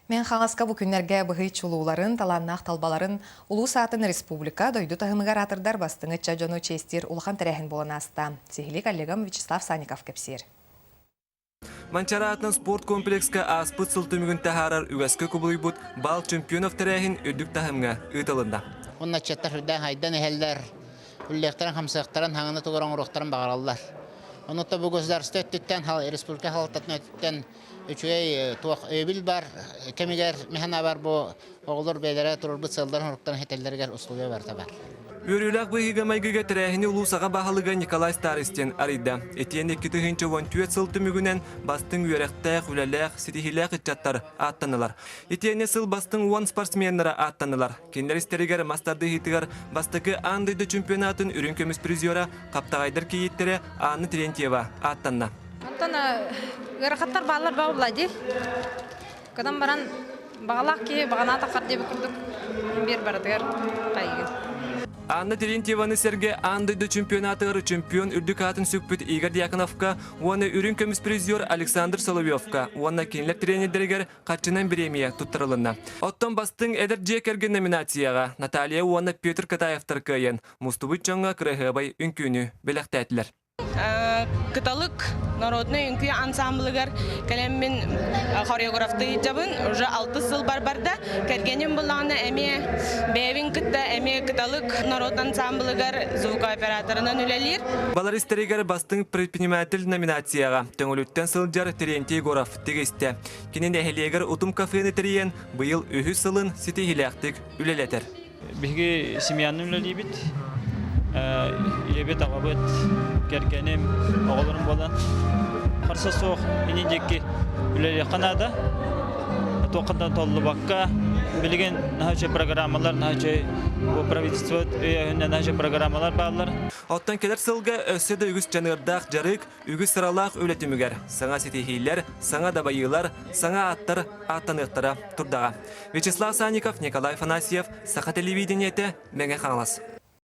Мен хаңаска бу күннәргә быһый чулууларын, таланнах талбаларын улус атын республика дойду тахымыгар атырдар бастыңы чаджону честир улахан тәрәхин болан аста. Сихили коллегам Вячеслав Саников кепсир. Манчаратның спорт комплекска аспыт сылтымыгын тахарар үгәскө кубылыйбут бал чемпионов тәрәхин өдүк тахымга ытылында. Онна чаттар хүрдән хайдан эхелләр, үллектәрен хамсыктарын хаңына тугран урыктарын багараллар. Онотта бу государствөттән республика халыктан өттән үчөй туак өбил бар, кемигер механа бар бу оглор бәйләре турыр бу сылдан урыктан хетелләргә условия бар табар. Үрүләк быйга майгыга тәрәхини улусага баһалыгы Николай Старостин арида. Этиен 2014 сылтымыгыннан бастың үрәктә хүләләк, ситихиләк итчаттар аттанылар. Этиен сыл бастың 10 спортсменнары аттанылар. Кендер истеригер мастарды хитигер бастыгы андыйды чемпионатын үрүн көмүс призера Каптагайдар кийиттере Анна Терентьева аттанна. Антона гырахаттар баллар баулади. Кадан баран багалак ки багана такар деп күрдүк. Бер бардыр кайгы. Анна Терентьеваны серге андыйды чемпионатыр чемпион үрдүк атын сүкпүт Игорь Дьяконовка, оны үрүн көмүс призер Александр Соловьевка, оны кенлек тренердергер катчынан премия туттырылына. Оттон бастың эдер жекерген номинацияга Наталья оны Петр Катаевтар кыйын, Мустубут чоңга кырыгыбай үнкүнү белектәтлер. Кыталык народный үнкүй ансамблыгар калеммин хореографты жабын уже 6 жыл барбарда кергенем буланы эме бевин кытта эме кыталык народ ансамблыгар звукооператорунан үлелир. Балар истеригер бастың предприниматель номинацияга төңөлүттен сылжар Терентий Горов тегесте. Кинен эхелегер утум кафені терен быйыл үһү сылын ситихилектик үлелетер. Биги семьянын үлелибит. Ебет ағабыт кергенем оғылырым болан. Қарса соқ инендекке үлелі қанада. Тоқындан толы баққа білген нағачай программалар, нағачай правительство өйәхінен нағачай программалар бағылар. Оттан келер сылға өсседі үгіс жанырдақ жарық, үгіс сыралақ өлетімігер. Саңа сетихейлер, саңа дабайылар, саңа аттар, аттанықтара тұрдаға. Вячеслав Саников, Николай Фанасьев, Саха телевидениеті, Мәңе Қаңлас.